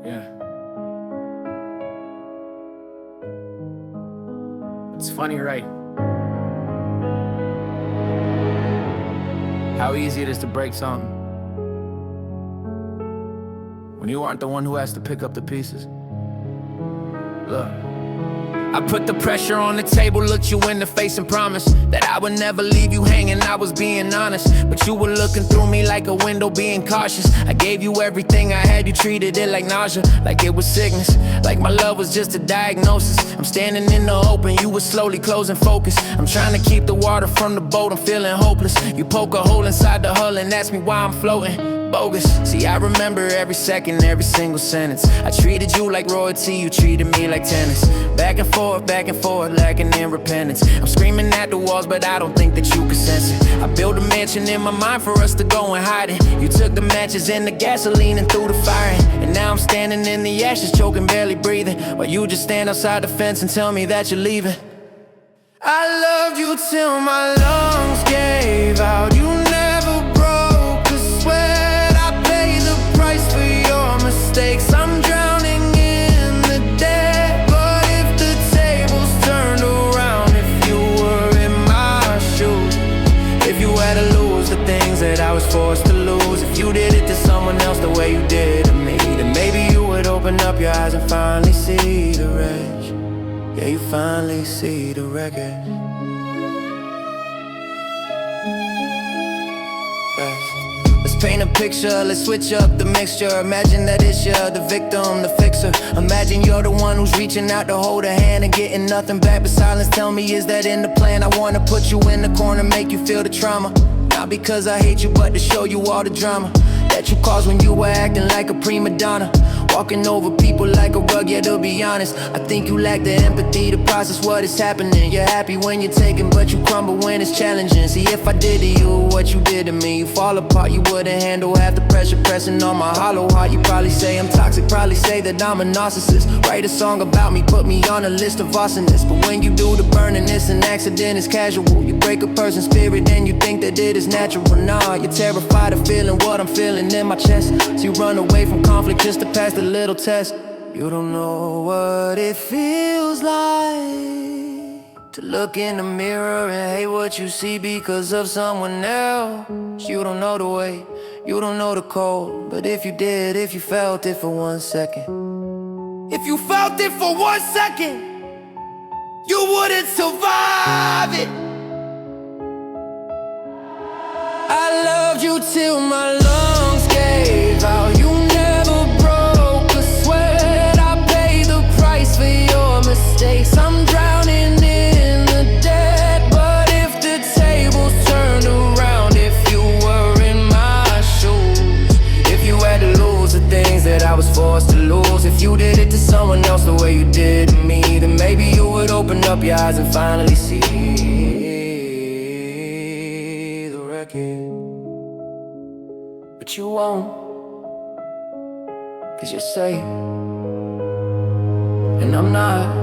Yeah. It's funny, right? How easy it is to break something when you aren't the one who has to pick up the pieces. Look, I put the pressure on the table, looked you in the face and promised that I would never leave you hanging. I was being honest, but you were looking through me like a window, being cautious. I gave you everything I had, you treated it like nausea, like it was sickness, like my love was just a diagnosis. I'm standing in the open, you were slowly closing focus. I'm trying to keep the water from the boat, I'm feeling hopeless. You poke a hole inside the hull and ask me why I'm floating. Bogus. See, I remember every second, every single sentence. I treated you like royalty, you treated me like tennis. Back and forth, lacking in repentance. I'm screaming at the walls, but I don't think that you can sense it. I built a mansion in my mind for us to go and hide it. You took the matches and the gasoline and threw the fire in. And now I'm standing in the ashes, choking, barely breathing, while you just stand outside the fence and tell me that you're leaving. I loved you till my lungs gave out. You never broke a sweat. Mistakes, I'm drowning in the debt. But if the tables turned around, if you were in my shoes, if you had to lose the things that I was forced to lose, if you did it to someone else the way you did to me, then maybe you would open up your eyes and finally see the wreckage. Yeah, you finally see the wreckage. Paint a picture, let's switch up the mixture. Imagine that it's you, the victim, the fixer. Imagine you're the one who's reaching out to hold a hand and getting nothing back but silence. Tell me, is that in the plan? I wanna put you in the corner, make you feel the trauma. Not because I hate you, but to show you all the drama that you caused when you were acting like a prima donna, walking over people like a rug. Yeah, to be honest, I think you lack the empathy to process what is happening. You're happy when you're taken, but you crumble when it's challenging. See, if I did to you what you did to me, you fall apart. You wouldn't handle half the pressure pressing on my hollow heart. You probably say I'm toxic, probably say that I'm a narcissist. Write a song about me, put me on a list of arsonists. But when you do the burning, it's an accident, it's casual. You break a person's spirit and you think that it is natural. Nah, you're terrified of feeling what I'm feeling in my chest. So you run away from conflict just to pass the little test. You don't know what it feels like to look in the mirror and hate what you see because of someone else. You don't know the weight, you don't know the cold. But if you did, if you felt it for 1 second, if you felt it for 1 second, you wouldn't survive it. I loved you till my lungs gave out. You never broke a sweat. I paid the price for your mistakes. I'm drowning in the debt. But if the tables turned around, if you were in my shoes, if you had to lose the things that I was forced to lose, if you did it to someone else the way you did to me, then maybe you would open up your eyes and finally see the wreckage. But you won't, 'cause you're safe, and I'm not.